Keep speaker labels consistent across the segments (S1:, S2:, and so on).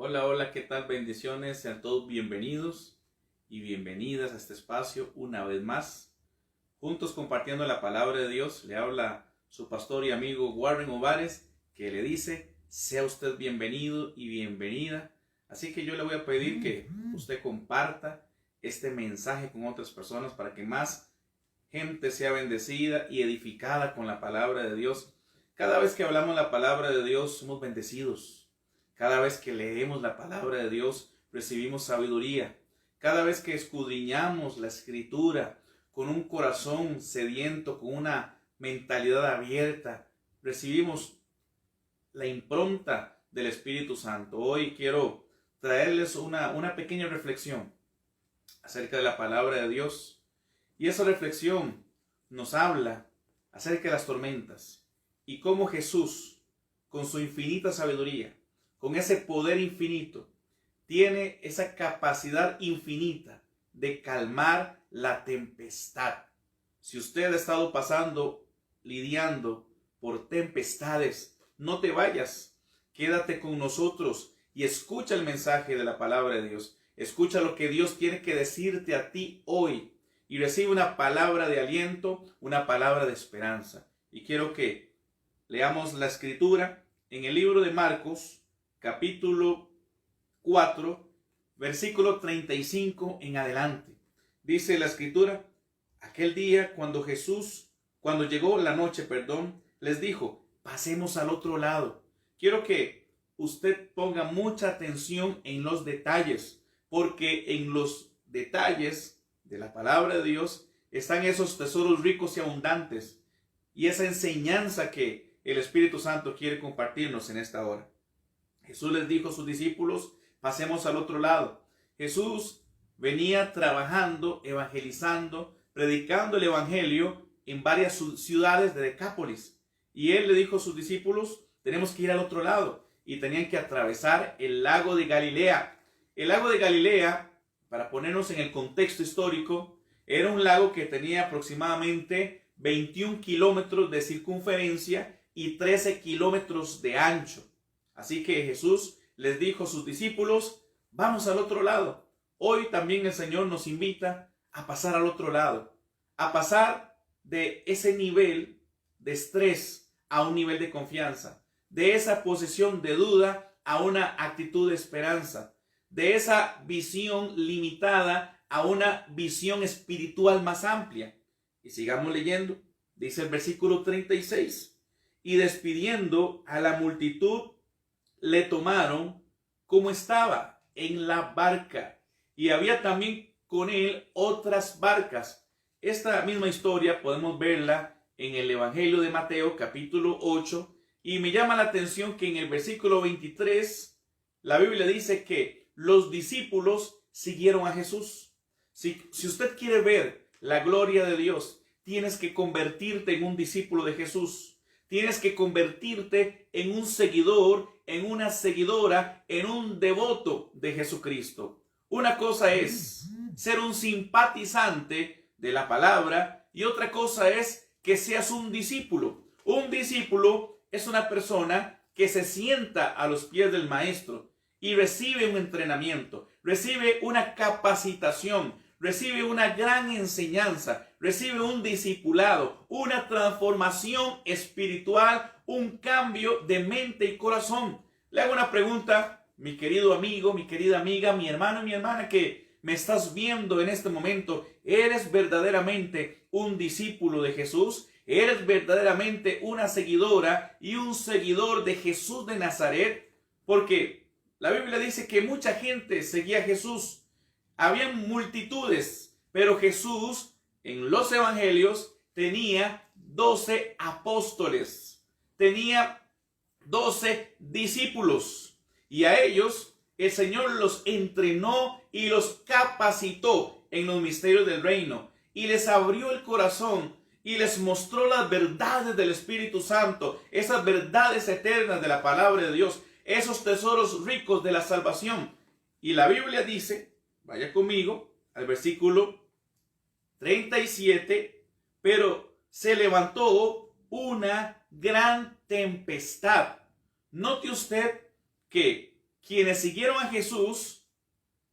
S1: Hola, hola, ¿qué tal? Bendiciones, sean todos bienvenidos y bienvenidas a este espacio una vez más. Juntos compartiendo la palabra de Dios, le habla su pastor y amigo Warren Ovares, que le dice, sea usted bienvenido y bienvenida. Así que yo le voy a pedir que usted comparta este mensaje con otras personas para que más gente sea bendecida y edificada con la palabra de Dios. Cada vez que hablamos la palabra de Dios, somos bendecidos. Cada vez que leemos la palabra de Dios, recibimos sabiduría. Cada vez que escudriñamos la Escritura con un corazón sediento, con una mentalidad abierta, recibimos la impronta del Espíritu Santo. Hoy quiero traerles una pequeña reflexión acerca de la palabra de Dios. Y esa reflexión nos habla acerca de las tormentas y cómo Jesús, con su infinita sabiduría, con ese poder infinito, tiene esa capacidad infinita de calmar la tempestad. Si usted ha estado lidiando por tempestades, no te vayas, quédate con nosotros y escucha el mensaje de la palabra de Dios. Escucha lo que Dios tiene que decirte a ti hoy y recibe una palabra de aliento, una palabra de esperanza. Y quiero que leamos la escritura en el libro de Marcos, capítulo 4, versículo 35 en adelante. Dice la escritura, aquel día cuando llegó la noche, les dijo, pasemos al otro lado. Quiero que usted ponga mucha atención en los detalles, porque en los detalles de la palabra de Dios están esos tesoros ricos y abundantes y esa enseñanza que el Espíritu Santo quiere compartirnos en esta hora. Jesús les dijo a sus discípulos, pasemos al otro lado. Jesús venía trabajando, evangelizando, predicando el evangelio en varias ciudades de Decápolis. Y él le dijo a sus discípulos, tenemos que ir al otro lado. Y tenían que atravesar el lago de Galilea. El lago de Galilea, para ponernos en el contexto histórico, era un lago que tenía aproximadamente 21 kilómetros de circunferencia y 13 kilómetros de ancho. Así que Jesús les dijo a sus discípulos, vamos al otro lado. Hoy también el Señor nos invita a pasar al otro lado, a pasar de ese nivel de estrés a un nivel de confianza, de esa posición de duda a una actitud de esperanza, de esa visión limitada a una visión espiritual más amplia. Y sigamos leyendo, dice el versículo 36, y despidiendo a la multitud, le tomaron como estaba en la barca y había también con él otras barcas. Esta misma historia podemos verla en el Evangelio de Mateo capítulo 8 y me llama la atención que en el versículo 23 la Biblia dice que los discípulos siguieron a Jesús. Si usted quiere ver la gloria de Dios, tienes que convertirte en un discípulo de Jesús. Tienes que convertirte en un seguidor, en una seguidora, en un devoto de Jesucristo. Una cosa es ser un simpatizante de la palabra y otra cosa es que seas un discípulo. Un discípulo es una persona que se sienta a los pies del maestro y recibe un entrenamiento, recibe una capacitación, recibe una gran enseñanza, recibe un discipulado, una transformación espiritual, un cambio de mente y corazón. Le hago una pregunta, mi querido amigo, mi querida amiga, mi hermano y mi hermana que me estás viendo en este momento. ¿Eres verdaderamente un discípulo de Jesús? ¿Eres verdaderamente una seguidora y un seguidor de Jesús de Nazaret? Porque la Biblia dice que mucha gente seguía a Jesús. Habían multitudes, pero Jesús en los evangelios tenía 12 apóstoles, tenía 12 discípulos y a ellos el Señor los entrenó y los capacitó en los misterios del reino y les abrió el corazón y les mostró las verdades del Espíritu Santo, esas verdades eternas de la palabra de Dios, esos tesoros ricos de la salvación. Y la Biblia dice, vaya conmigo al versículo 37, pero se levantó una gran tempestad. Note usted que quienes siguieron a Jesús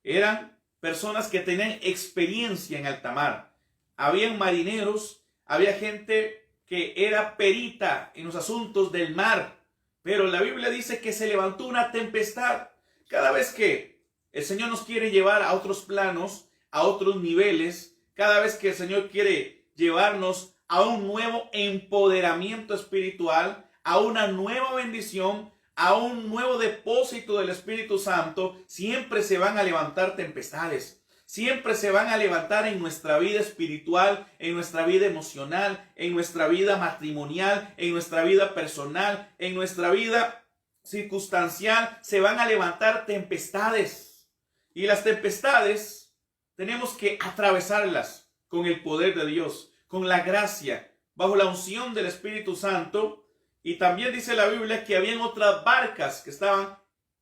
S1: eran personas que tenían experiencia en alta mar. Habían marineros, había gente que era perita en los asuntos del mar. Pero la Biblia dice que se levantó una tempestad. Cada vez que el Señor nos quiere llevar a otros planos, a otros niveles, cada vez que el Señor quiere llevarnos a un nuevo empoderamiento espiritual, a una nueva bendición, a un nuevo depósito del Espíritu Santo, siempre se van a levantar tempestades. Siempre se van a levantar en nuestra vida espiritual, en nuestra vida emocional, en nuestra vida matrimonial, en nuestra vida personal, en nuestra vida circunstancial. Se van a levantar tempestades. Y las tempestades tenemos que atravesarlas con el poder de Dios, con la gracia, bajo la unción del Espíritu Santo. Y también dice la Biblia que habían otras barcas que estaban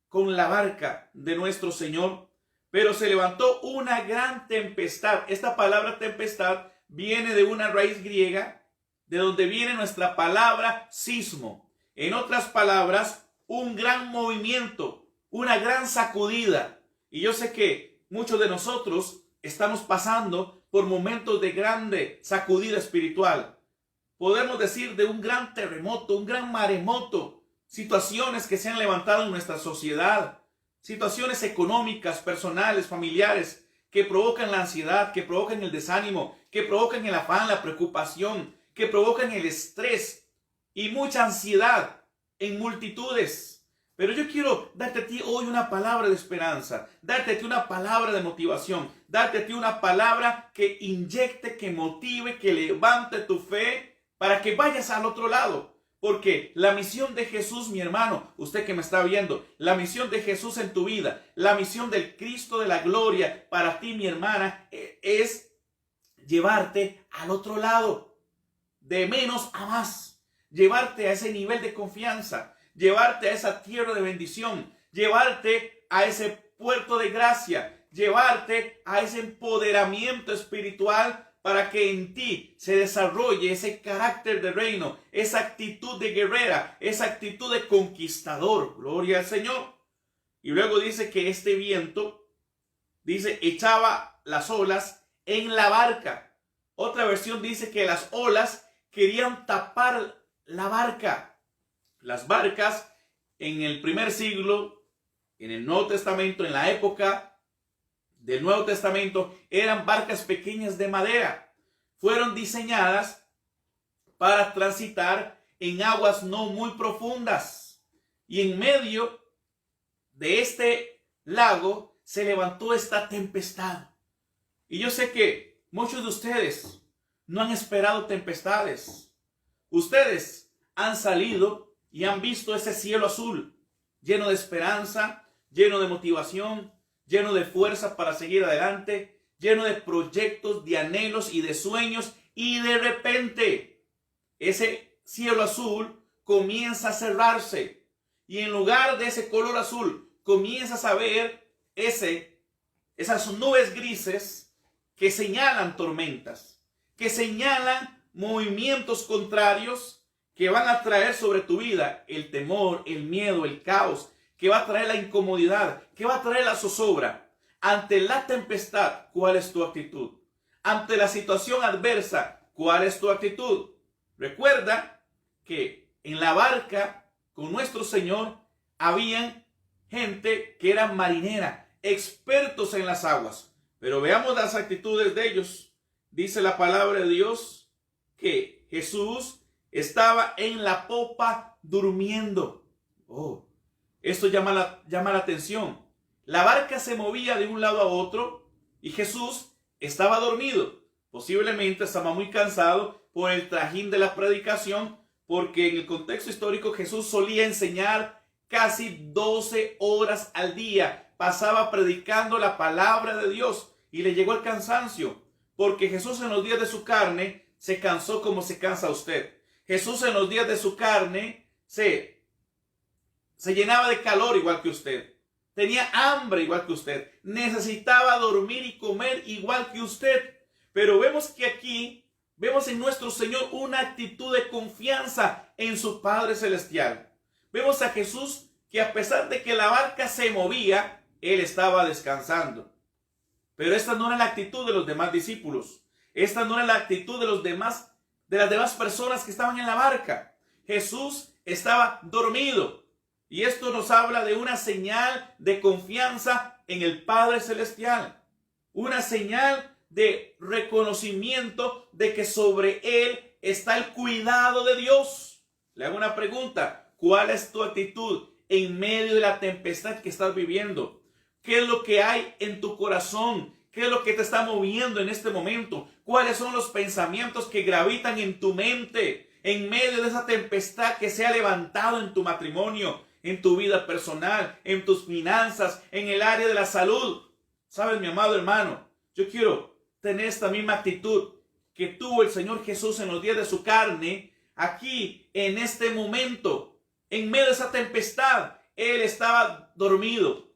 S1: con la barca de nuestro Señor. Pero se levantó una gran tempestad. Esta palabra tempestad viene de una raíz griega, de donde viene nuestra palabra sismo. En otras palabras, un gran movimiento, una gran sacudida. Y yo sé que muchos de nosotros estamos pasando por momentos de grande sacudida espiritual. Podemos decir de un gran terremoto, un gran maremoto, situaciones que se han levantado en nuestra sociedad. Situaciones económicas, personales, familiares, que provocan la ansiedad, que provocan el desánimo, que provocan el afán, la preocupación, que provocan el estrés y mucha ansiedad en multitudes. Pero yo quiero darte a ti hoy una palabra de esperanza, darte a ti una palabra de motivación, darte a ti una palabra que inyecte, que motive, que levante tu fe para que vayas al otro lado. Porque la misión de Jesús, mi hermano, usted que me está viendo, la misión de Jesús en tu vida, la misión del Cristo de la gloria para ti, mi hermana, es llevarte al otro lado, de menos a más, llevarte a ese nivel de confianza, llevarte a esa tierra de bendición, llevarte a ese puerto de gracia, llevarte a ese empoderamiento espiritual para que en ti se desarrolle ese carácter de reino, esa actitud de guerrera, esa actitud de conquistador. Gloria al Señor. Y luego dice que este viento, dice, echaba las olas en la barca. Otra versión dice que las olas querían tapar la barca. Las barcas en el primer siglo, en el Nuevo Testamento, en la época del Nuevo Testamento, eran barcas pequeñas de madera. Fueron diseñadas para transitar en aguas no muy profundas. Y en medio de este lago se levantó esta tempestad. Y yo sé que muchos de ustedes no han esperado tempestades. Ustedes han salido y han visto ese cielo azul, lleno de esperanza, lleno de motivación, lleno de fuerza para seguir adelante, lleno de proyectos, de anhelos y de sueños, y de repente ese cielo azul comienza a cerrarse, y en lugar de ese color azul comienzas a ver esas nubes grises que señalan tormentas, que señalan movimientos contrarios que van a traer sobre tu vida el temor, el miedo, el caos, que va a traer la incomodidad, que va a traer la zozobra. Ante la tempestad, ¿cuál es tu actitud? Ante la situación adversa, ¿cuál es tu actitud? Recuerda que en la barca con nuestro Señor habían gente que era marinera, expertos en las aguas. Pero veamos las actitudes de ellos. Dice la palabra de Dios que Jesús estaba en la popa durmiendo. Esto llama la atención. La barca se movía de un lado a otro y Jesús estaba dormido. Posiblemente estaba muy cansado por el trajín de la predicación, porque en el contexto histórico Jesús solía enseñar casi 12 horas al día. Pasaba predicando la palabra de Dios y le llegó el cansancio, porque Jesús en los días de su carne se cansó como se cansa usted. Jesús en los días de su carne se llenaba de calor igual que usted. Tenía hambre igual que usted. Necesitaba dormir y comer igual que usted. Pero vemos que aquí, vemos en nuestro Señor una actitud de confianza en su Padre Celestial. Vemos a Jesús que a pesar de que la barca se movía, él estaba descansando. Pero esta no era la actitud de los demás discípulos. Esta no era la actitud de las demás personas que estaban en la barca. Jesús estaba dormido. Y esto nos habla de una señal de confianza en el Padre Celestial. Una señal de reconocimiento de que sobre él está el cuidado de Dios. Le hago una pregunta. ¿Cuál es tu actitud en medio de la tempestad que estás viviendo? ¿Qué es lo que hay en tu corazón? ¿Qué es lo que te está moviendo en este momento? ¿Cuáles son los pensamientos que gravitan en tu mente en medio de esa tempestad que se ha levantado en tu matrimonio, en tu vida personal, en tus finanzas, en el área de la salud? ¿Sabes, mi amado hermano? Yo quiero tener esta misma actitud que tuvo el Señor Jesús en los días de su carne, aquí, en este momento, en medio de esa tempestad. Él estaba dormido.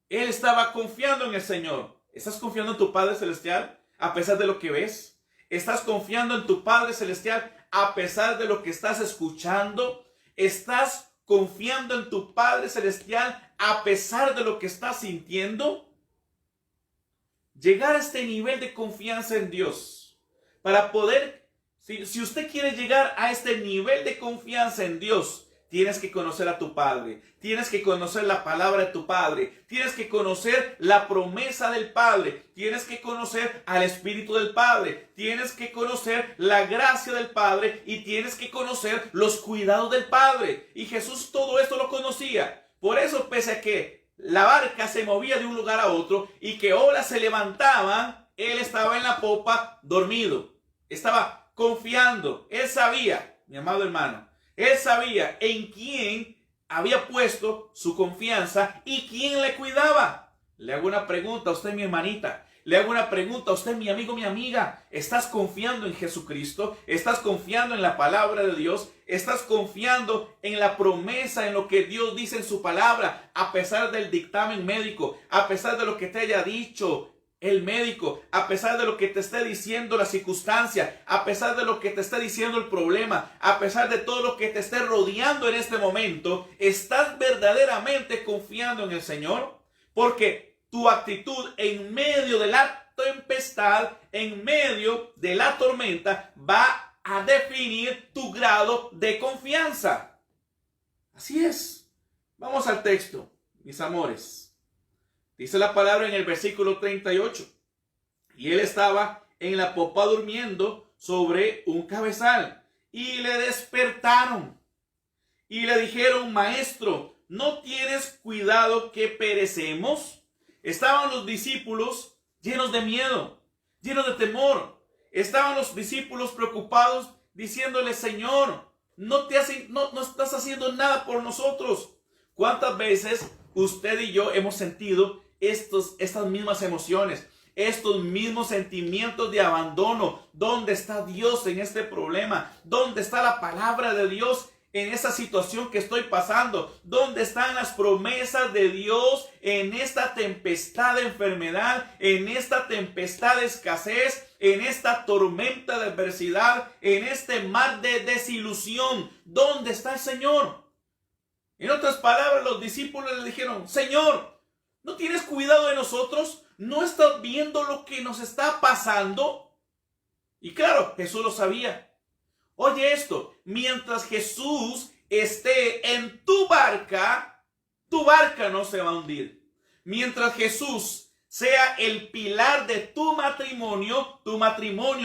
S1: Él estaba confiando en el Señor. ¿Estás confiando en tu Padre Celestial a pesar de lo que ves? ¿Estás confiando en tu Padre Celestial a pesar de lo que estás escuchando? ¿Estás confiando en tu Padre Celestial a pesar de lo que estás sintiendo? Llegar a este nivel de confianza en Dios, para poder, si usted quiere llegar a este nivel de confianza en Dios, tienes que conocer a tu Padre, tienes que conocer la palabra de tu Padre, tienes que conocer la promesa del Padre, tienes que conocer al Espíritu del Padre, tienes que conocer la gracia del Padre y tienes que conocer los cuidados del Padre. Y Jesús todo esto lo conocía. Por eso, pese a que la barca se movía de un lugar a otro y que olas se levantaban, él estaba en la popa dormido. Estaba confiando. Él sabía, mi amado hermano, él sabía en quién había puesto su confianza y quién le cuidaba. Le hago una pregunta a usted, mi hermanita. Le hago una pregunta a usted, mi amigo, mi amiga. ¿Estás confiando en Jesucristo? ¿Estás confiando en la palabra de Dios? ¿Estás confiando en la promesa, en lo que Dios dice en su palabra, a pesar del dictamen médico, a pesar de lo que te haya dicho el médico, a pesar de lo que te esté diciendo la circunstancia, a pesar de lo que te esté diciendo el problema, a pesar de todo lo que te esté rodeando en este momento? ¿Estás verdaderamente confiando en el Señor? Porque tu actitud en medio de la tempestad, en medio de la tormenta, va a definir tu grado de confianza. Así es. Vamos al texto, mis amores. Dice la palabra en el versículo 38. Y él estaba en la popa durmiendo sobre un cabezal. Y le despertaron. Y le dijeron: Maestro, ¿no tienes cuidado que perecemos? Estaban los discípulos llenos de miedo, llenos de temor. Estaban los discípulos preocupados, diciéndole: Señor, no estás haciendo nada por nosotros. ¿Cuántas veces usted y yo hemos sentido estas mismas emociones, estos mismos sentimientos de abandono? ¿Dónde está Dios en este problema? ¿Dónde está la palabra de Dios en esa situación que estoy pasando? ¿Dónde están las promesas de Dios en esta tempestad de enfermedad, en esta tempestad de escasez, en esta tormenta de adversidad, en este mar de desilusión? ¿Dónde está el Señor? En otras palabras, los discípulos le dijeron: Señor, ¿no tienes cuidado de nosotros? ¿No estás viendo lo que nos está pasando? Y claro, Jesús lo sabía. Oye esto, mientras Jesús esté en tu barca no se va a hundir. Mientras Jesús sea el pilar de tu matrimonio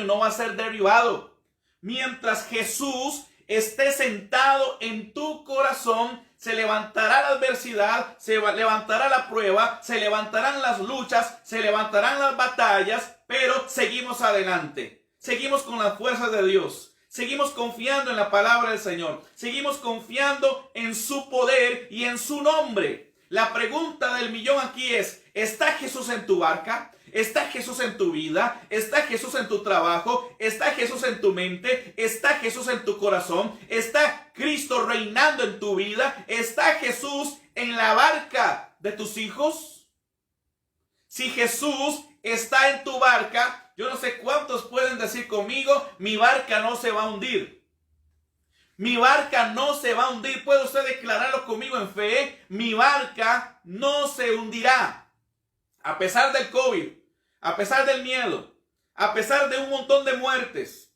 S1: no va a ser derribado. Mientras Jesús esté sentado en tu corazón, se levantará la adversidad, se levantará la prueba, se levantarán las luchas, se levantarán las batallas, pero seguimos adelante. Seguimos con las fuerzas de Dios. Seguimos confiando en la palabra del Señor. Seguimos confiando en su poder y en su nombre. La pregunta del millón aquí es: ¿está Jesús en tu barca? ¿Está Jesús en tu vida? ¿Está Jesús en tu trabajo? ¿Está Jesús en tu mente? ¿Está Jesús en tu corazón? ¿Está Cristo reinando en tu vida? ¿Está Jesús en la barca de tus hijos? Si Jesús está en tu barca, yo no sé cuántos pueden decir conmigo: mi barca no se va a hundir. Mi barca no se va a hundir. ¿Puede usted declararlo conmigo en fe? Mi barca no se hundirá. A pesar del COVID, a pesar del miedo, a pesar de un montón de muertes.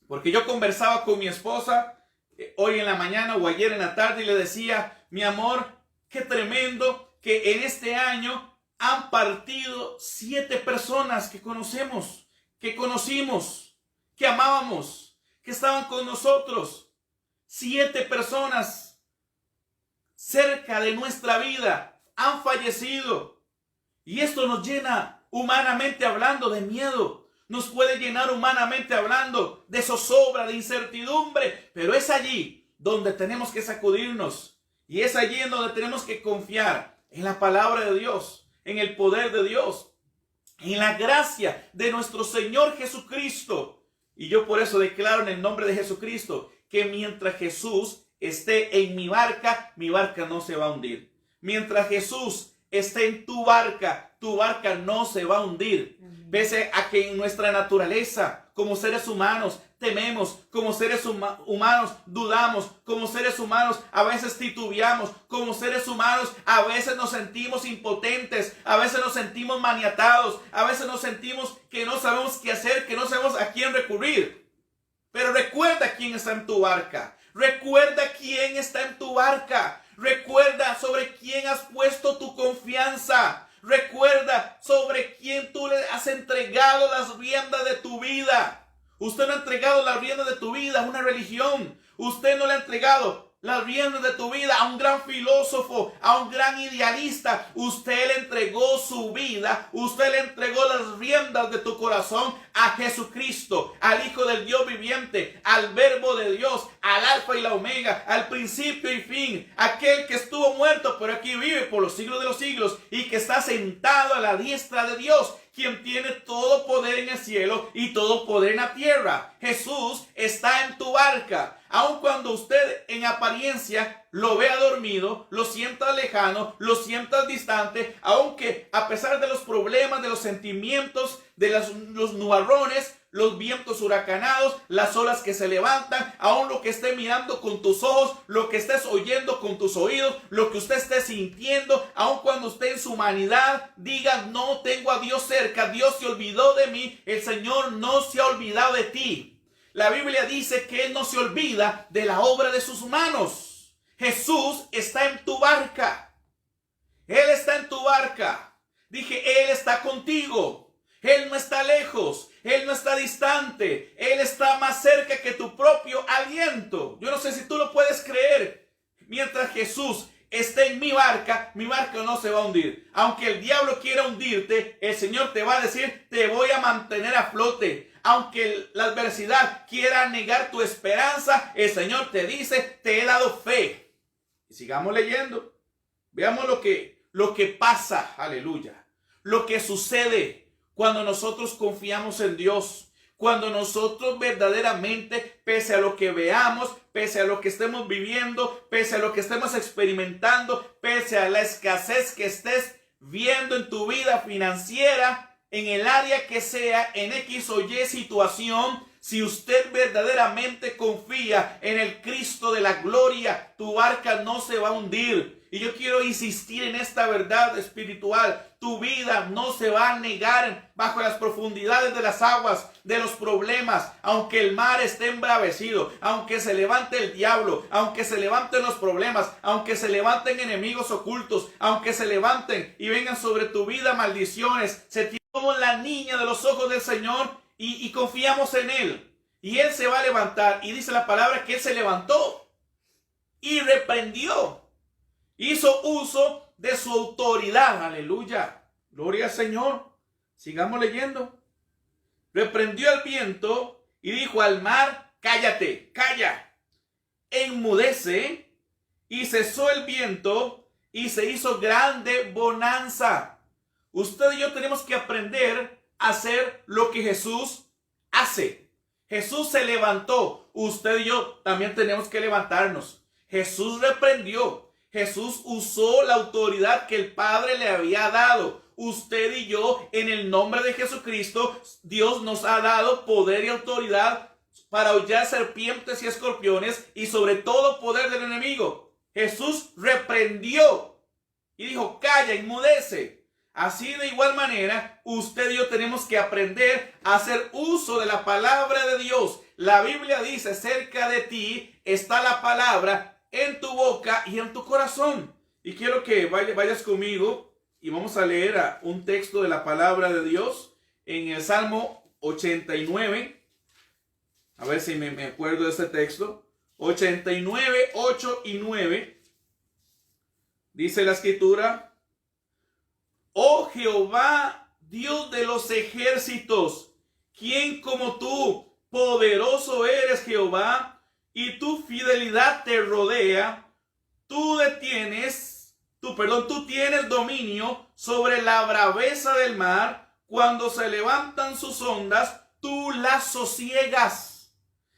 S1: Porque yo conversaba con mi esposa hoy en la mañana o ayer en la tarde y le decía, mi amor, qué tremendo que en este año han partido 7 personas que conocemos, que conocimos, que amábamos, que estaban con nosotros. 7 personas cerca de nuestra vida han fallecido. Y esto nos llena humanamente hablando de miedo. Nos puede llenar humanamente hablando de zozobra, de incertidumbre. Pero es allí donde tenemos que sacudirnos. Y es allí en donde tenemos que confiar en la palabra de Dios, en el poder de Dios, en la gracia de nuestro Señor Jesucristo. Y yo por eso declaro en el nombre de Jesucristo que mientras Jesús esté en mi barca no se va a hundir. Mientras Jesús esté en tu barca no se va a hundir. Pese a que en nuestra naturaleza, como seres humanos, tememos, como seres humanos dudamos, como seres humanos a veces titubeamos, como seres humanos a veces nos sentimos impotentes, a veces nos sentimos maniatados, a veces nos sentimos que no sabemos qué hacer, que no sabemos a quién recurrir. Pero recuerda quién está en tu barca. Recuerda quién está en tu barca. Recuerda sobre quién has puesto tu confianza. Recuerda sobre quién tú le has entregado las riendas de tu vida. Usted no ha entregado las riendas de tu vida a una religión. Usted no le ha entregado las riendas de tu vida a un gran filósofo, a un gran idealista. Usted le entregó su vida, usted le entregó las riendas de tu corazón a Jesucristo, al Hijo del Dios viviente, al Verbo de Dios, al Alfa y la Omega, al principio y fin, aquel que estuvo muerto pero aquí vive por los siglos de los siglos y que está sentado a la diestra de Dios, quien tiene todo poder en el cielo y todo poder en la tierra. Jesús está en tu barca. Aun cuando usted en apariencia lo vea dormido, lo sienta lejano, lo sienta distante, aunque a pesar de los problemas, de los sentimientos, de los nubarrones, los vientos huracanados, las olas que se levantan, aún lo que esté mirando con tus ojos, lo que estés oyendo con tus oídos, lo que usted esté sintiendo, aun cuando usted en su humanidad diga, no tengo a Dios cerca, Dios se olvidó de mí, el Señor no se ha olvidado de ti. La Biblia dice que Él no se olvida de la obra de sus manos. Jesús está en tu barca. Él está en tu barca. Dije, Él está contigo. Él no está lejos. Él no está distante. Él está más cerca que tu propio aliento. Yo no sé si tú lo puedes creer. Mientras Jesús esté en mi barca no se va a hundir. Aunque el diablo quiera hundirte, el Señor te va a decir, te voy a mantener a flote. Aunque la adversidad quiera negar tu esperanza, el Señor te dice, te he dado fe. Y sigamos leyendo. Veamos lo que pasa, aleluya. Lo que sucede cuando nosotros confiamos en Dios. Cuando nosotros verdaderamente, pese a lo que veamos, pese a lo que estemos viviendo, pese a lo que estemos experimentando, pese a la escasez que estés viendo en tu vida financiera, en el área que sea, en X o Y situación, si usted verdaderamente confía en el Cristo de la gloria, tu barca no se va a hundir. Y yo quiero insistir en esta verdad espiritual. Tu vida no se va a negar bajo las profundidades de las aguas, de los problemas, aunque el mar esté embravecido, aunque se levante el diablo, aunque se levanten los problemas, aunque se levanten enemigos ocultos, aunque se levanten y vengan sobre tu vida maldiciones. Somos la niña de los ojos del Señor y confiamos en Él. Y Él se va a levantar. Y dice la palabra que Él se levantó y reprendió. Hizo uso de su autoridad. Aleluya. Gloria al Señor. Sigamos leyendo. Reprendió al viento y dijo al mar, cállate, calla. Enmudece. Y cesó el viento y se hizo grande bonanza. Usted y yo tenemos que aprender a hacer lo que Jesús hace. Jesús se levantó. Usted y yo también tenemos que levantarnos. Jesús reprendió. Jesús usó la autoridad que el Padre le había dado. Usted y yo, en el nombre de Jesucristo, Dios nos ha dado poder y autoridad para hollar serpientes y escorpiones y sobre todo poder del enemigo. Jesús reprendió y dijo, calla, enmudece. Así de igual manera, usted y yo tenemos que aprender a hacer uso de la palabra de Dios. La Biblia dice, cerca de ti está la palabra en tu boca y en tu corazón. Y quiero que vayas conmigo y vamos a leer un texto de la palabra de Dios en el Salmo 89. A ver si me acuerdo de este texto. 89, 8 y 9. Dice la escritura, oh Jehová, Dios de los ejércitos, ¿quién como tú? Poderoso eres, Jehová, y tu fidelidad te rodea. Tú tienes dominio sobre la braveza del mar. Cuando se levantan sus ondas, tú las sosiegas.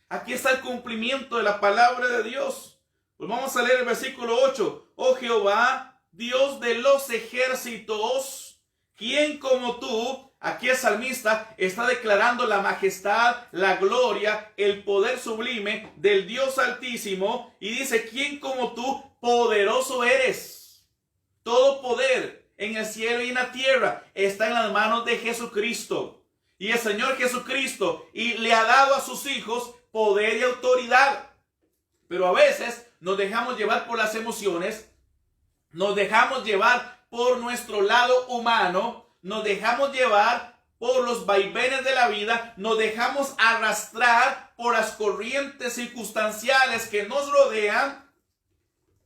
S1: Aquí está el cumplimiento de la palabra de Dios. Pues vamos a leer el versículo 8. Oh Jehová, Dios de los ejércitos, ¿quién como tú? Aquí el salmista está declarando la majestad, la gloria, el poder sublime del Dios Altísimo. Y dice, ¿quién como tú? Poderoso eres. Todo poder en el cielo y en la tierra está en las manos de Jesucristo. Y el Señor Jesucristo le ha dado a sus hijos poder y autoridad. Pero a veces nos dejamos llevar por las emociones, nos dejamos llevar por nuestro lado humano, nos dejamos llevar por los vaivenes de la vida, nos dejamos arrastrar por las corrientes circunstanciales que nos rodean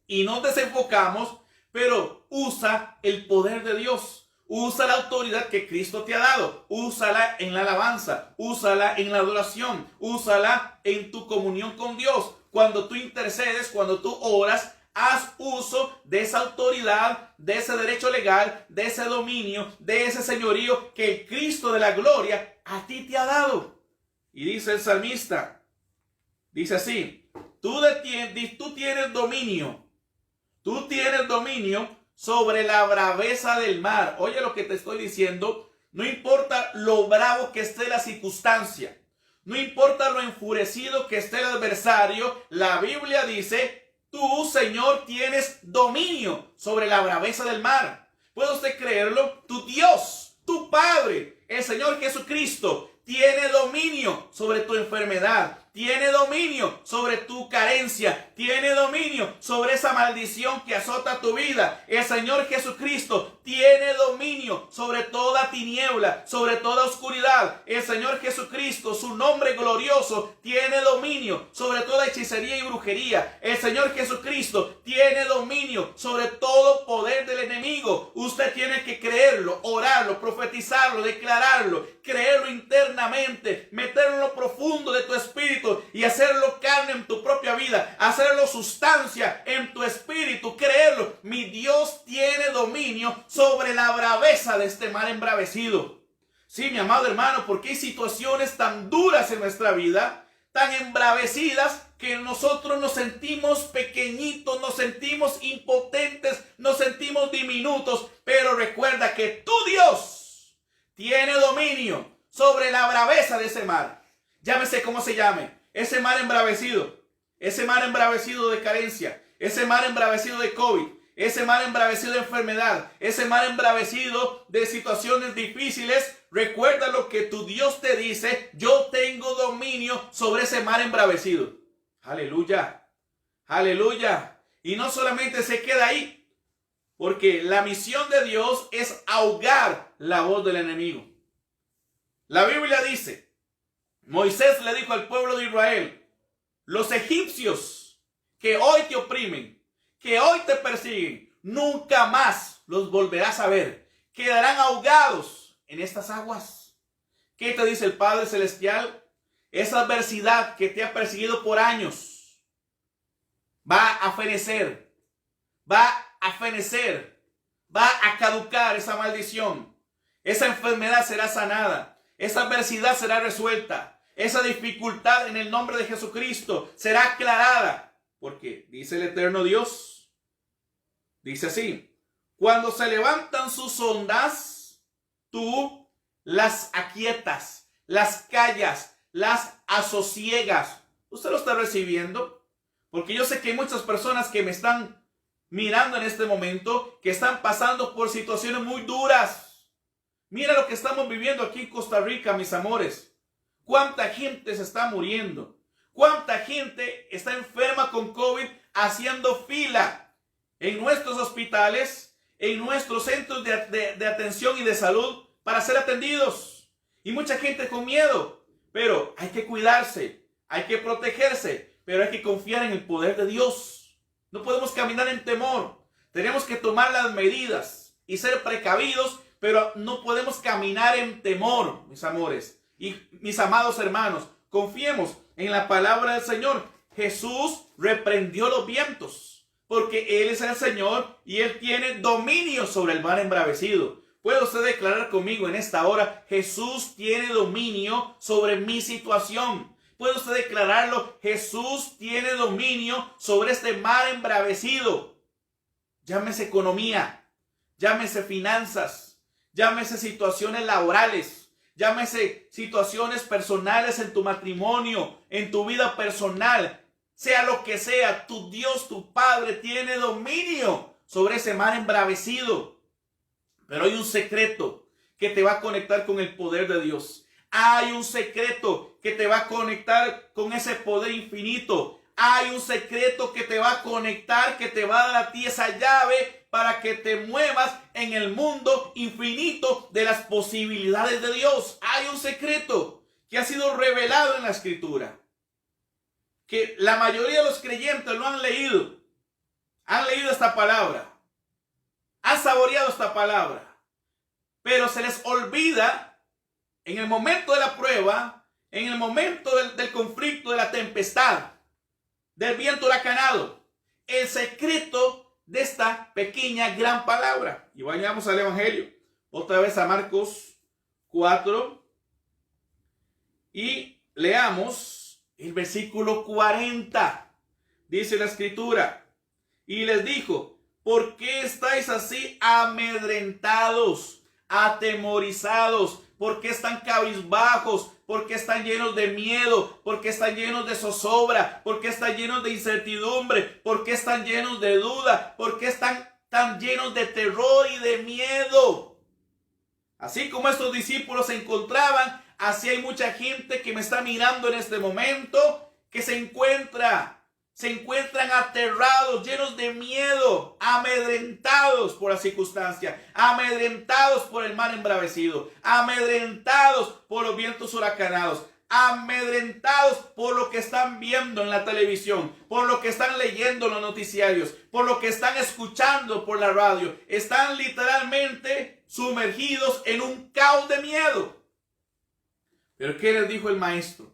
S1: y nos desenfocamos, pero usa el poder de Dios. Usa la autoridad que Cristo te ha dado. Úsala en la alabanza. Úsala en la adoración. Úsala en tu comunión con Dios. Cuando tú intercedes, cuando tú oras, haz uso de esa autoridad, de ese derecho legal, de ese dominio, de ese señorío que el Cristo de la gloria a ti te ha dado. Y dice el salmista, dice así, tú tienes dominio. Tú tienes dominio sobre la braveza del mar. Oye lo que te estoy diciendo. No importa lo bravo que esté la circunstancia. No importa lo enfurecido que esté el adversario. La Biblia dice, tú, Señor, tienes dominio sobre la braveza del mar. ¿Puede usted creerlo? Tu Dios, tu Padre, el Señor Jesucristo, tiene dominio sobre tu enfermedad. Tiene dominio sobre tu carencia. Tiene dominio sobre esa maldición que azota tu vida. El Señor Jesucristo tiene dominio sobre toda tiniebla, sobre toda oscuridad. El Señor Jesucristo, su nombre glorioso, tiene dominio sobre toda hechicería y brujería. El Señor Jesucristo tiene dominio sobre todo poder del enemigo. Usted tiene que creerlo, orarlo, profetizarlo, declararlo, creerlo internamente, meterlo en lo profundo de tu espíritu y hacerlo carne en tu propia vida, hacerlo sustancia en tu espíritu, creerlo. Mi Dios tiene dominio sobre la braveza de este mar embravecido. Sí, mi amado hermano, porque hay situaciones tan duras en nuestra vida, tan embravecidas, que nosotros nos sentimos pequeñitos, nos sentimos impotentes, nos sentimos diminutos. Pero recuerda que tu Dios tiene dominio sobre la braveza de ese mar. Llámese como se llame. Ese mar embravecido de carencia, ese mar embravecido de COVID, ese mar embravecido de enfermedad, ese mar embravecido de situaciones difíciles. Recuerda lo que tu Dios te dice: yo tengo dominio sobre ese mar embravecido. Aleluya, aleluya. Y no solamente se queda ahí, porque la misión de Dios es ahogar la voz del enemigo. La Biblia dice, Moisés le dijo al pueblo de Israel: los egipcios que hoy te oprimen, que hoy te persiguen, nunca más los volverás a ver. Quedarán ahogados en estas aguas. ¿Qué te dice el Padre Celestial? Esa adversidad que te ha perseguido por años va a fenecer, va a caducar esa maldición. Esa enfermedad será sanada, esa adversidad será resuelta. Esa dificultad en el nombre de Jesucristo será aclarada. Porque dice el eterno Dios, dice así: cuando se levantan sus ondas, tú las aquietas, las callas, las asosiegas. ¿Usted lo está recibiendo? Porque yo sé que hay muchas personas que me están mirando en este momento, que están pasando por situaciones muy duras. Mira lo que estamos viviendo aquí en Costa Rica, mis amores. ¿Cuánta gente se está muriendo? ¿Cuánta gente está enferma con COVID haciendo fila en nuestros hospitales, en nuestros centros de atención y de salud para ser atendidos? Y mucha gente con miedo. Pero hay que cuidarse, hay que protegerse, pero hay que confiar en el poder de Dios. No podemos caminar en temor. Tenemos que tomar las medidas y ser precavidos, pero no podemos caminar en temor, mis amores. Y mis amados hermanos, confiemos en la palabra del Señor. Jesús reprendió los vientos, porque Él es el Señor y Él tiene dominio sobre el mar embravecido. ¿Puede usted declarar conmigo en esta hora: Jesús tiene dominio sobre mi situación? ¿Puede usted declararlo? Jesús tiene dominio sobre este mar embravecido. Llámese economía, llámese finanzas, llámese situaciones laborales, llámese situaciones personales en tu matrimonio, en tu vida personal. Sea lo que sea, tu Dios, tu Padre, tiene dominio sobre ese mar embravecido. Pero hay un secreto que te va a conectar con el poder de Dios. Hay un secreto que te va a conectar con ese poder infinito. Hay un secreto que te va a conectar, que te va a dar a ti esa llave para que te muevas en el mundo infinito de las posibilidades de Dios. Hay un secreto que ha sido revelado en la Escritura, que la mayoría de los creyentes lo han leído. Han leído esta palabra, han saboreado esta palabra, pero se les olvida en el momento de la prueba, en el momento del conflicto, de la tempestad, del viento huracanado, el secreto de esta pequeña gran palabra. Y vayamos al Evangelio, otra vez a Marcos 4, y leamos el versículo 40. Dice la Escritura: y les dijo: ¿por qué estáis así amedrentados, atemorizados? ¿Por qué están cabizbajos? ¿Por qué están llenos de miedo? ¿Por qué están llenos de zozobra? ¿Por qué están llenos de incertidumbre? ¿Por qué están llenos de duda? ¿Por qué están tan llenos de terror y de miedo? Así como estos discípulos se encontraban, así hay mucha gente que me está mirando en este momento, que se encuentran aterrados, llenos de miedo, amedrentados por la circunstancia, amedrentados por el mar embravecido, amedrentados por los vientos huracanados, amedrentados por lo que están viendo en la televisión, por lo que están leyendo en los noticiarios, por lo que están escuchando por la radio. Están literalmente sumergidos en un caos de miedo. Pero ¿qué les dijo el Maestro?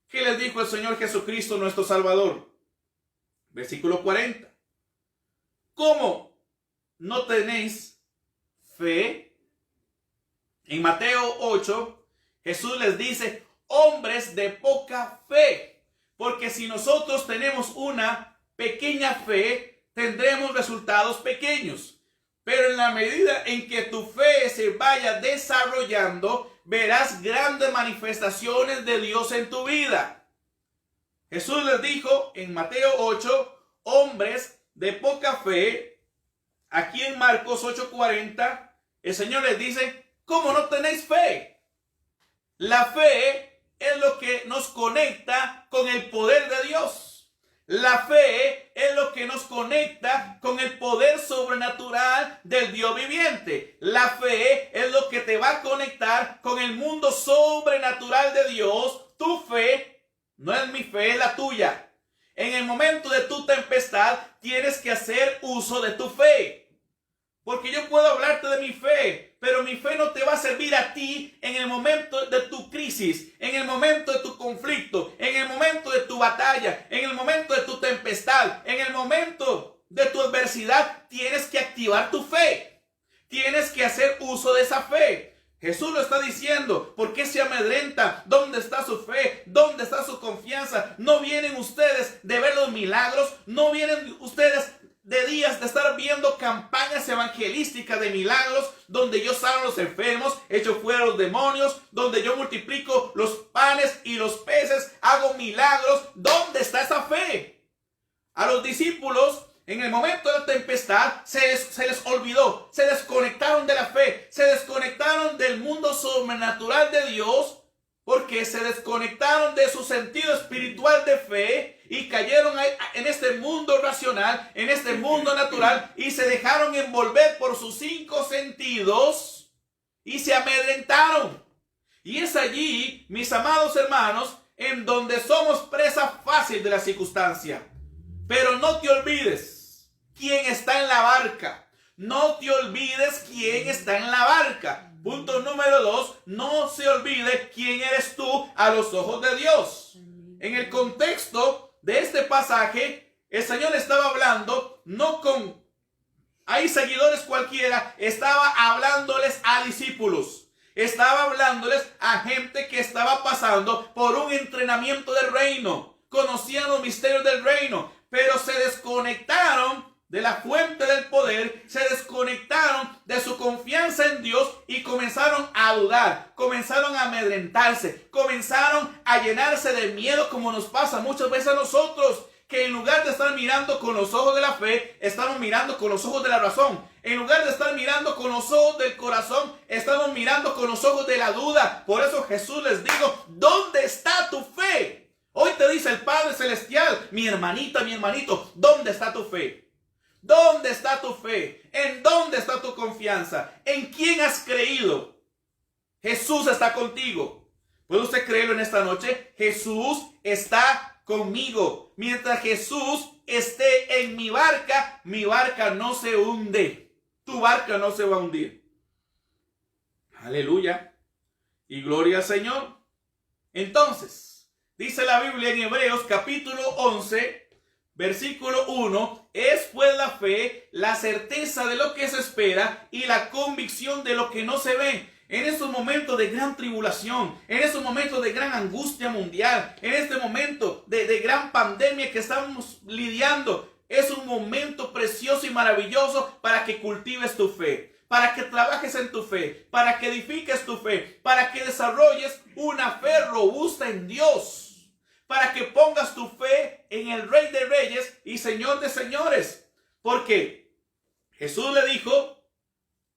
S1: ¿Qué les dijo el Señor Jesucristo, nuestro Salvador? Versículo 40. ¿Cómo no tenéis fe? En Mateo 8, Jesús les dice: hombres de poca fe. Porque si nosotros tenemos una pequeña fe, tendremos resultados pequeños. Pero en la medida en que tu fe se vaya desarrollando, verás grandes manifestaciones de Dios en tu vida. Jesús les dijo en Mateo 8, hombres de poca fe. Aquí en Marcos 8:40, el Señor les dice: ¿cómo no tenéis fe? La fe es lo que nos conecta con el poder de Dios. La fe es lo que nos conecta con el poder sobrenatural del Dios viviente. La fe es lo que te va a conectar con el mundo sobrenatural de Dios. Tu fe no es mi fe, es la tuya. En el momento de tu tempestad tienes que hacer uso de tu fe. Porque yo puedo hablarte de mi fe, pero mi fe no te va a servir a ti en el momento de tu crisis, en el momento de tu conflicto, en el momento de tu batalla, en el momento de tu tempestad, en el momento de tu adversidad. Tienes que activar tu fe. Tienes que hacer uso de esa fe. Jesús lo está diciendo. ¿Por qué se amedrenta? ¿Dónde está su fe? ¿Dónde está su confianza? ¿No vienen ustedes de ver los milagros? ¿No vienen ustedes de días de estar viendo campañas evangelísticas de milagros, donde yo sano a los enfermos, echo fuera a los demonios, donde yo multiplico los panes y los peces, hago milagros. ¿Dónde está esa fe? A los discípulos, en el momento de la tempestad, se les olvidó, se desconectaron de la fe, se desconectaron del mundo sobrenatural de Dios, porque se desconectaron de su sentido espiritual de fe y cayeron en este mundo racional, en este mundo natural, y se dejaron envolver por sus 5 sentidos y se amedrentaron. Y es allí, mis amados hermanos, en donde somos presa fácil de la circunstancia. Pero no te olvides quién está en la barca. No te olvides quién está en la barca. Punto número 2, no se olvide quién eres tú a los ojos de Dios. En el contexto de este pasaje, el Señor estaba hablando no con seguidores cualquiera, estaba hablándoles a discípulos. Estaba hablándoles a gente que estaba pasando por un entrenamiento del reino. Conocían los misterios del reino, pero se desconectaron de la fuente del poder, se desconectaron de su confianza en Dios y comenzaron a dudar, comenzaron a amedrentarse, comenzaron a llenarse de miedo, como nos pasa muchas veces a nosotros, que en lugar de estar mirando con los ojos de la fe, estamos mirando con los ojos de la razón. En lugar de estar mirando con los ojos del corazón, estamos mirando con los ojos de la duda. Por eso Jesús les dijo, ¿dónde está tu fe? Hoy te dice el Padre Celestial, mi hermanita, mi hermanito, ¿dónde está tu fe? ¿Dónde está tu fe? ¿En dónde está tu confianza? ¿En quién has creído? Jesús está contigo. ¿Puede usted creerlo en esta noche? Jesús está conmigo. Mientras Jesús esté en mi barca no se hunde. Tu barca no se va a hundir. Aleluya. Y gloria al Señor. Entonces, dice la Biblia en Hebreos capítulo 11, versículo 1, es pues la fe, la certeza de lo que se espera y la convicción de lo que no se ve. En estos momentos de gran tribulación, en estos momentos de gran angustia mundial, en este momento de gran pandemia que estamos lidiando, es un momento precioso y maravilloso para que cultives tu fe, para que trabajes en tu fe, para que edifiques tu fe, para que desarrolles una fe robusta en Dios. Para que pongas tu fe en el Rey de Reyes y Señor de Señores. Porque Jesús le dijo,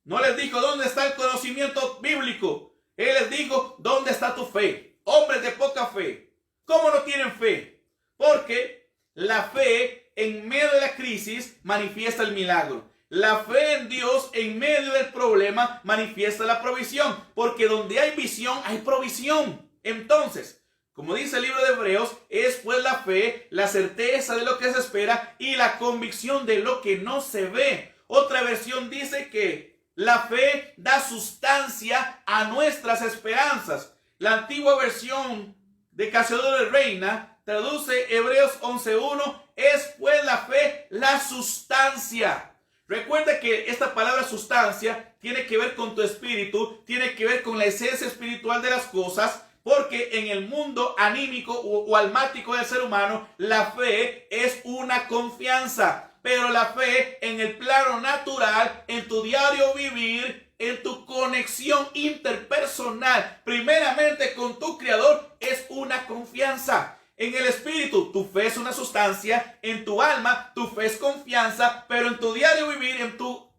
S1: no les dijo dónde está el conocimiento bíblico. Él les dijo, ¿dónde está tu fe? Hombres de poca fe. ¿Cómo no tienen fe? Porque la fe en medio de la crisis manifiesta el milagro. La fe en Dios en medio del problema manifiesta la provisión. Porque donde hay visión hay provisión. Entonces, como dice el libro de Hebreos, es pues la fe, la certeza de lo que se espera y la convicción de lo que no se ve. Otra versión dice que la fe da sustancia a nuestras esperanzas. La antigua versión de Casiodoro de Reina traduce Hebreos 11:1, es pues la fe la sustancia. Recuerda que esta palabra sustancia tiene que ver con tu espíritu, tiene que ver con la esencia espiritual de las cosas. Porque en el mundo anímico o almático del ser humano, la fe es una confianza. Pero la fe en el plano natural, en tu diario vivir, en tu conexión interpersonal, primeramente con tu Creador, es una confianza. En el espíritu, tu fe es una sustancia. En tu alma, tu fe es confianza. Pero en tu diario vivir,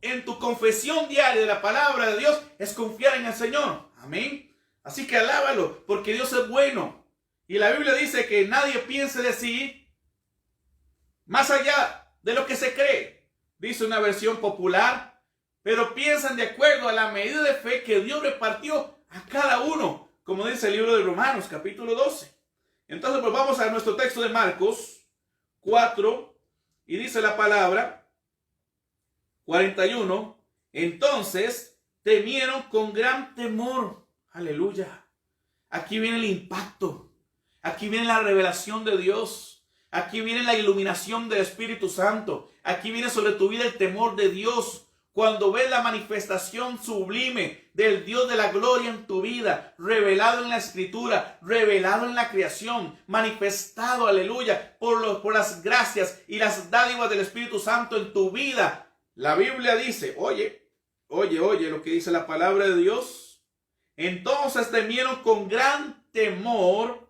S1: en tu confesión diaria de la palabra de Dios, es confiar en el Señor. Amén. Así que alábalo, porque Dios es bueno. Y la Biblia dice que nadie piense de sí más allá de lo que se cree. Dice una versión popular, pero piensan de acuerdo a la medida de fe que Dios repartió a cada uno, como dice el libro de Romanos, capítulo 12. Entonces, pues vamos a nuestro texto de Marcos 4, y dice la palabra 41, entonces temieron con gran temor. Aleluya. Aquí viene el impacto. Aquí viene la revelación de Dios. Aquí viene la iluminación del Espíritu Santo. Aquí viene sobre tu vida el temor de Dios. cuando ves la manifestación sublime del Dios de la gloria en tu vida, revelado en la Escritura, revelado en la creación, manifestado, aleluya, por las gracias y las dádivas del Espíritu Santo en tu vida. La Biblia dice, oye lo que dice la palabra de Dios. Entonces temieron con gran temor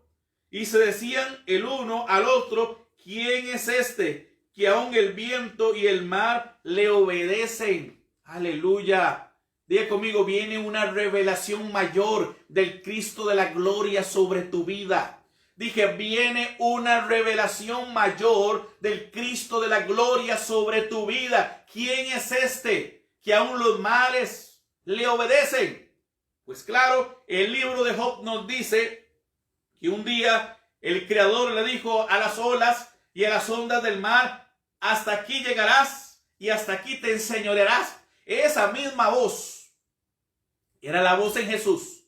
S1: y se decían el uno al otro, ¿quién es este que aún el viento y el mar le obedecen? Aleluya. Diga conmigo, viene una revelación mayor del Cristo de la gloria sobre tu vida. Dije, viene una revelación mayor del Cristo de la gloria sobre tu vida. ¿Quién es este que aún los mares le obedecen? Pues claro, el libro de Job nos dice que un día el Creador le dijo a las olas y a las ondas del mar, hasta aquí llegarás y hasta aquí te enseñorearás. Esa misma voz era la voz en Jesús,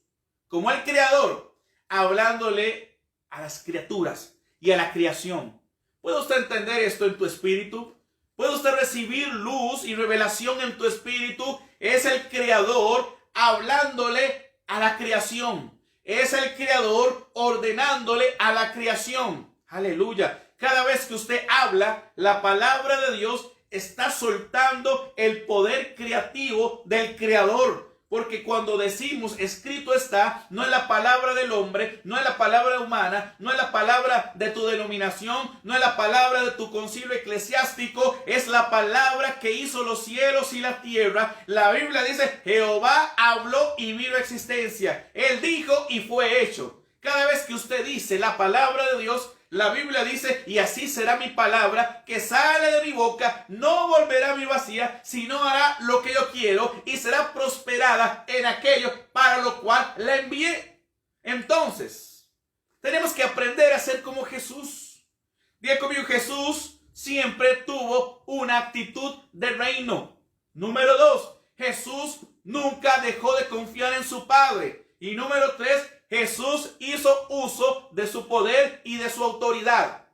S1: como el Creador, hablándole a las criaturas y a la creación. ¿Puede usted entender esto en tu espíritu? ¿Puede usted recibir luz y revelación en tu espíritu? Es el Creador hablándole a la creación. Es el Creador ordenándole a la creación. Aleluya. Cada vez que usted habla, la palabra de Dios está soltando el poder creativo del Creador. Porque cuando decimos escrito está, no es la palabra del hombre, no es la palabra humana, no es la palabra de tu denominación, no es la palabra de tu concilio eclesiástico, es la palabra que hizo los cielos y la tierra. La Biblia dice, Jehová habló y vino a existencia. Él dijo y fue hecho. Cada vez que usted dice la palabra de Dios, la Biblia dice, y así será mi palabra que sale de mi boca, no volverá a mi vacía, sino hará lo que yo quiero y será prosperada en aquello para lo cual la envié. Entonces, tenemos que aprender a ser como Jesús. Diga conmigo, Jesús siempre tuvo una actitud de reino. Número 2, Jesús nunca dejó de confiar en su Padre. Y número 3, Jesús hizo uso de su poder y de su autoridad.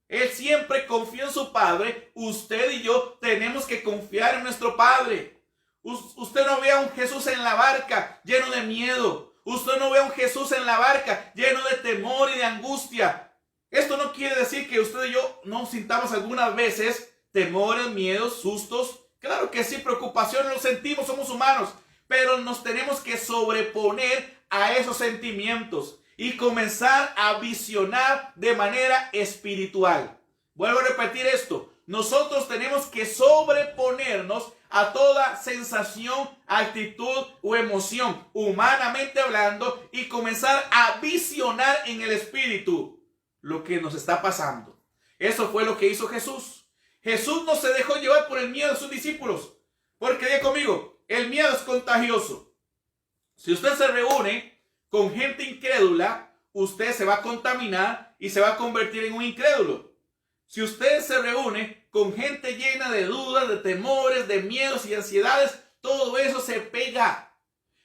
S1: Él siempre confió en su Padre. Usted y yo tenemos que confiar en nuestro Padre. Usted no ve a un Jesús en la barca lleno de miedo. Usted no ve a un Jesús en la barca lleno de temor y de angustia. Esto no quiere decir que usted y yo no sintamos algunas veces temores, miedos, sustos. Claro que sí, preocupaciones los sentimos, somos humanos. Pero nos tenemos que sobreponer a esos sentimientos y comenzar a visionar de manera espiritual. Vuelvo a repetir esto. Nosotros tenemos que sobreponernos a toda sensación, actitud o emoción, humanamente hablando, y comenzar a visionar en el espíritu lo que nos está pasando. Eso fue lo que hizo Jesús. Jesús no se dejó llevar por el miedo de sus discípulos, porque diga conmigo, el miedo es contagioso. Si usted se reúne con gente incrédula, usted se va a contaminar y se va a convertir en un incrédulo. Si usted se reúne con gente llena de dudas, de temores, de miedos y ansiedades, todo eso se pega.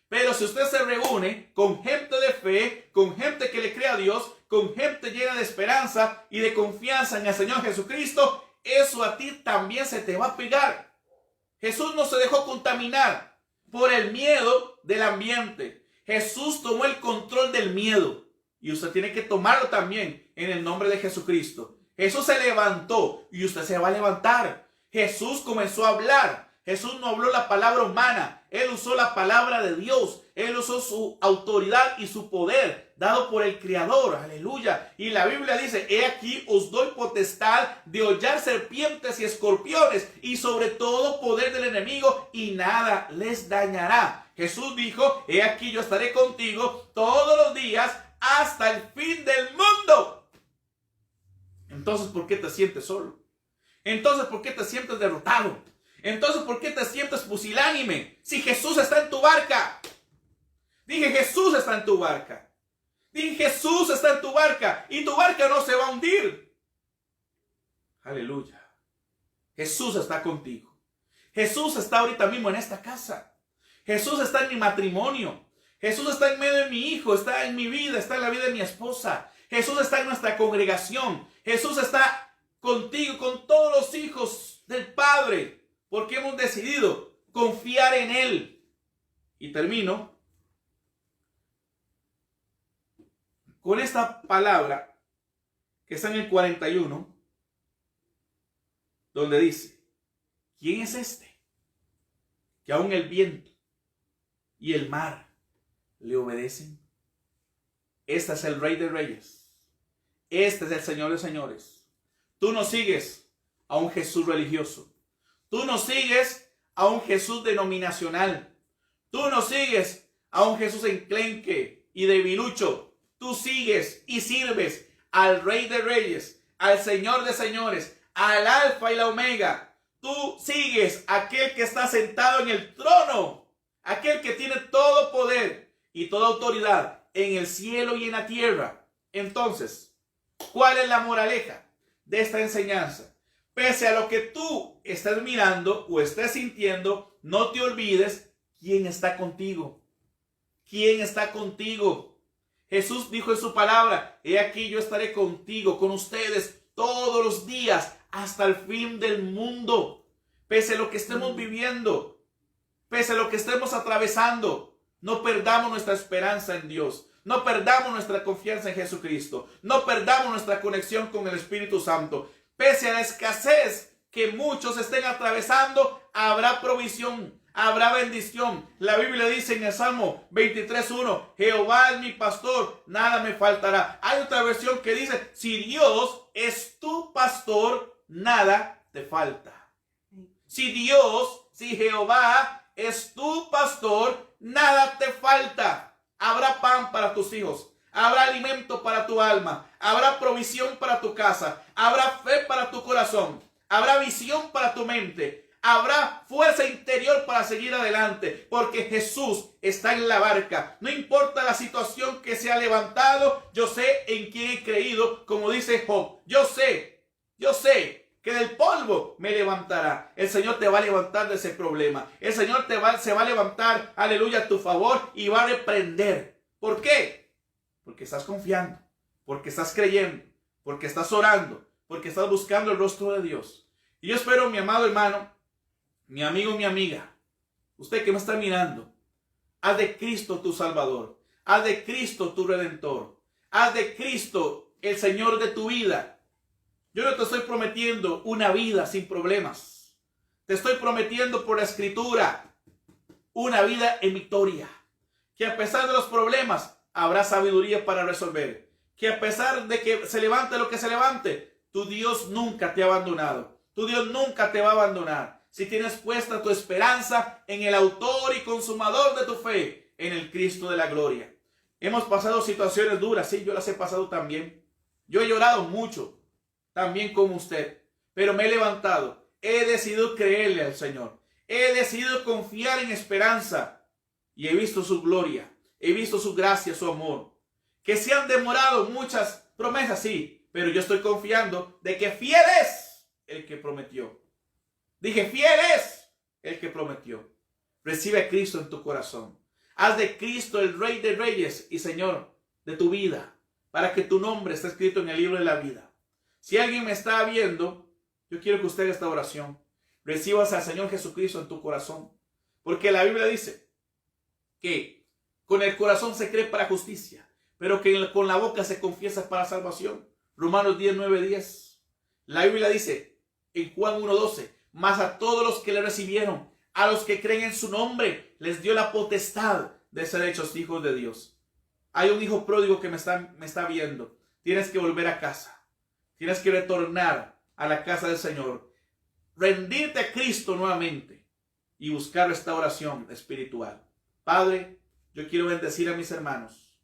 S1: Pero si usted se reúne con gente de fe, con gente que le cree a Dios, con gente llena de esperanza y de confianza en el Señor Jesucristo, eso a ti también se te va a pegar. Jesús no se dejó contaminar por el miedo del ambiente. Jesús tomó el control del miedo y usted tiene que tomarlo también en el nombre de Jesucristo. Jesús se levantó y usted se va a levantar. Jesús comenzó a hablar. Jesús no habló la palabra humana. Él usó la palabra de Dios. Él usó su autoridad y su poder dado por el Creador. Aleluya. Y la Biblia dice, he aquí os doy potestad de hollar serpientes y escorpiones y sobre todo poder del enemigo y nada les dañará. Jesús dijo, he aquí yo estaré contigo todos los días hasta el fin del mundo. Entonces, ¿por qué te sientes solo? Entonces, ¿por qué te sientes derrotado? Entonces, ¿por qué te sientes pusilánime? Si Jesús está en tu barca. Dije, Jesús está en tu barca. Dije, Jesús está en tu barca. Y tu barca no se va a hundir. Aleluya. Jesús está contigo. Jesús está ahorita mismo en esta casa. Jesús está en mi matrimonio. Jesús está en medio de mi hijo. Está en mi vida. Está en la vida de mi esposa. Jesús está en nuestra congregación. Jesús está contigo, con todos los hijos del Padre. Porque hemos decidido confiar en Él. Y termino con esta palabra que está en el 41, donde dice: ¿quién es este que aún el viento y el mar le obedecen? Este es el Rey de Reyes. Este es el Señor de Señores. Tú no sigues a un Jesús religioso. Tú no sigues a un Jesús denominacional. Tú no sigues a un Jesús enclenque y debilucho. Tú sigues y sirves al Rey de Reyes, al Señor de Señores, al Alfa y la Omega. Tú sigues a aquel que está sentado en el trono, aquel que tiene todo poder y toda autoridad en el cielo y en la tierra. Entonces, ¿cuál es la moraleja de esta enseñanza? Pese a lo que tú estés mirando o estés sintiendo, no te olvides quién está contigo. ¿Quién está contigo? Jesús dijo en su palabra: he aquí yo estaré contigo, con ustedes todos los días hasta el fin del mundo. Pese a lo que estemos viviendo, pese a lo que estemos atravesando, no perdamos nuestra esperanza en Dios. No perdamos nuestra confianza en Jesucristo. No perdamos nuestra conexión con el Espíritu Santo. Pese a la escasez que muchos estén atravesando, habrá provisión, habrá bendición. La Biblia dice en el Salmo 23:1: Jehová es mi pastor, nada me faltará. Hay otra versión que dice: si Dios es tu pastor, nada te falta. Si Jehová es tu pastor, nada te falta. Habrá pan para tus hijos, habrá alimento para tu alma, habrá provisión para tu casa, habrá fe para tu corazón, habrá visión para tu mente, habrá fuerza interior para seguir adelante, porque Jesús está en la barca. No importa la situación que se ha levantado, yo sé en quién he creído, como dice Job. Yo sé que del polvo me levantará. El Señor te va a levantar de ese problema. El Señor se va a levantar, aleluya, a tu favor y va a reprender. ¿Por qué? Porque estás confiando, porque estás creyendo, porque estás orando, porque estás buscando el rostro de Dios. Y yo espero, mi amado hermano, mi amigo, mi amiga, usted que me está mirando, haz de Cristo tu Salvador, haz de Cristo tu Redentor, haz de Cristo el Señor de tu vida. Yo no te estoy prometiendo una vida sin problemas. Te estoy prometiendo por la Escritura una vida en victoria. Que a pesar de los problemas habrá sabiduría para resolver. Que a pesar de que se levante lo que se levante, tu Dios nunca te ha abandonado. Tu Dios nunca te va a abandonar. Si tienes puesta tu esperanza en el autor y consumador de tu fe, en el Cristo de la gloria. Hemos pasado situaciones duras, sí, yo las he pasado también. Yo he llorado mucho, también como usted, pero me he levantado. He decidido creerle al Señor. He decidido confiar en esperanza y he visto su gloria. He visto su gracia, su amor. Que se han demorado muchas promesas, sí, pero yo estoy confiando de que fiel es el que prometió. Dije, fiel es el que prometió. Recibe a Cristo en tu corazón. Haz de Cristo el Rey de Reyes y Señor de tu vida, para que tu nombre esté escrito en el libro de la vida. Si alguien me está viendo, yo quiero que usted haga esta oración. Recibas al Señor Jesucristo en tu corazón. Porque la Biblia dice que con el corazón se cree para justicia, pero que con la boca se confiesa para salvación. Romanos 10:9-10. La Biblia dice en Juan 1:12: mas a todos los que le recibieron, a los que creen en su nombre, les dio la potestad de ser hechos hijos de Dios. Hay un hijo pródigo que me está viendo. Tienes que volver a casa. Tienes que retornar a la casa del Señor. Rendirte a Cristo nuevamente y buscar restauración espiritual. Padre, yo quiero bendecir a mis hermanos.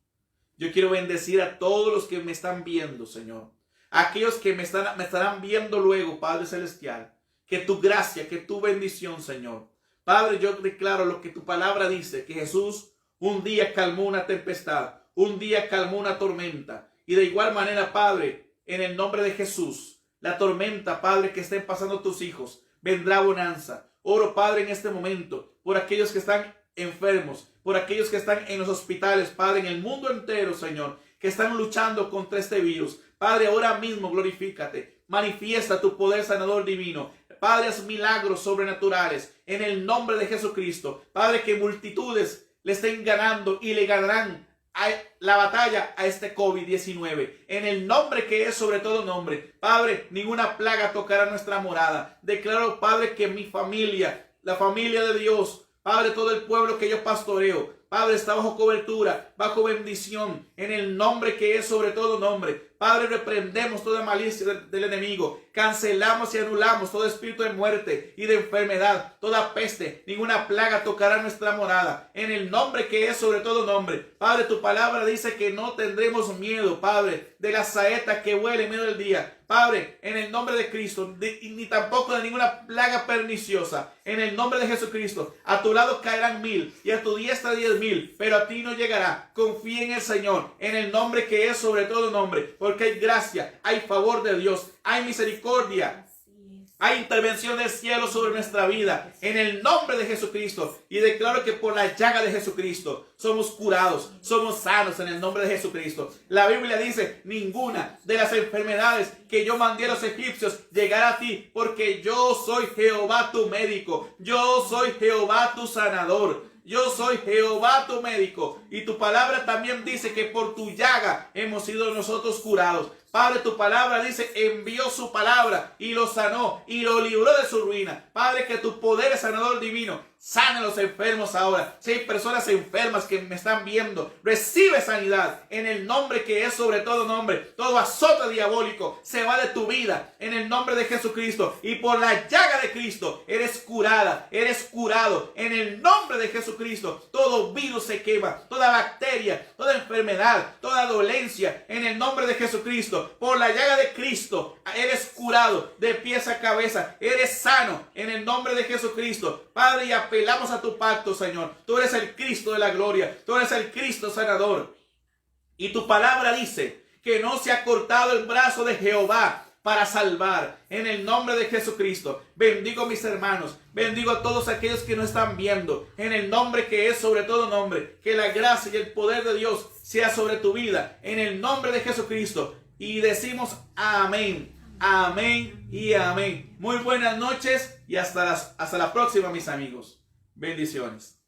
S1: Yo quiero bendecir a todos los que me están viendo, Señor. A aquellos que me estarán viendo luego, Padre Celestial. Que tu gracia, que tu bendición, Señor. Padre, yo declaro lo que tu palabra dice, que Jesús un día calmó una tempestad, un día calmó una tormenta. Y de igual manera, Padre, en el nombre de Jesús, la tormenta, Padre, que estén pasando tus hijos, vendrá bonanza. Oro, Padre, en este momento, por aquellos que están enfermos, por aquellos que están en los hospitales, Padre, en el mundo entero, Señor, que están luchando contra este virus. Padre, ahora mismo glorifícate, manifiesta tu poder sanador divino. Padre, haz milagros sobrenaturales en el nombre de Jesucristo. Padre, que multitudes le estén ganando y le ganarán la batalla a este COVID-19. En el nombre que es sobre todo nombre. Padre, ninguna plaga tocará nuestra morada. Declaro, Padre, que mi familia, la familia de Dios, Padre, todo el pueblo que yo pastoreo, Padre, está bajo cobertura, bajo bendición, en el nombre que es sobre todo nombre. Padre, reprendemos toda malicia del enemigo. Cancelamos y anulamos todo espíritu de muerte y de enfermedad, toda peste. Ninguna plaga tocará nuestra morada. En el nombre que es sobre todo nombre. Padre, tu palabra dice que no tendremos miedo, Padre, de la saeta que huele en medio del día. Padre, en el nombre de Cristo, ni tampoco de ninguna plaga perniciosa. En el nombre de Jesucristo, a tu lado caerán 1000 y a tu diestra 10,000, pero a ti no llegará. Confía en el Señor, en el nombre que es sobre todo nombre, porque hay gracia, hay favor de Dios, hay misericordia. Hay intervención del cielo sobre nuestra vida en el nombre de Jesucristo. Y declaro que por la llaga de Jesucristo somos curados, somos sanos en el nombre de Jesucristo. La Biblia dice, ninguna de las enfermedades que yo mandé a los egipcios llegará a ti, porque yo soy Jehová tu médico. Yo soy Jehová tu sanador. Yo soy Jehová tu médico. Y tu palabra también dice que por tu llaga hemos sido nosotros curados. Padre, tu palabra dice, envió su palabra y lo sanó y lo libró de su ruina. Padre, que tu poder es sanador divino. Sana a los enfermos ahora. Si hay personas enfermas que me están viendo, recibe sanidad en el nombre que es sobre todo nombre. Todo azote diabólico se va de tu vida en el nombre de Jesucristo. Y por la llaga de Cristo eres curada, eres curado en el nombre de Jesucristo. Todo virus se quema, toda bacteria, toda enfermedad, toda dolencia en el nombre de Jesucristo. Por la llaga de Cristo eres curado de pies a cabeza. Eres sano en el nombre de Jesucristo. Padre, y apelamos a tu pacto, Señor. Tú eres el Cristo de la gloria. Tú eres el Cristo sanador. Y tu palabra dice que no se ha cortado el brazo de Jehová para salvar. En el nombre de Jesucristo, bendigo a mis hermanos, bendigo a todos aquellos que nos están viendo, en el nombre que es sobre todo nombre. Que la gracia y el poder de Dios sea sobre tu vida, en el nombre de Jesucristo. Y decimos amén, amén y amén. Muy buenas noches y hasta la próxima, mis amigos. Bendiciones.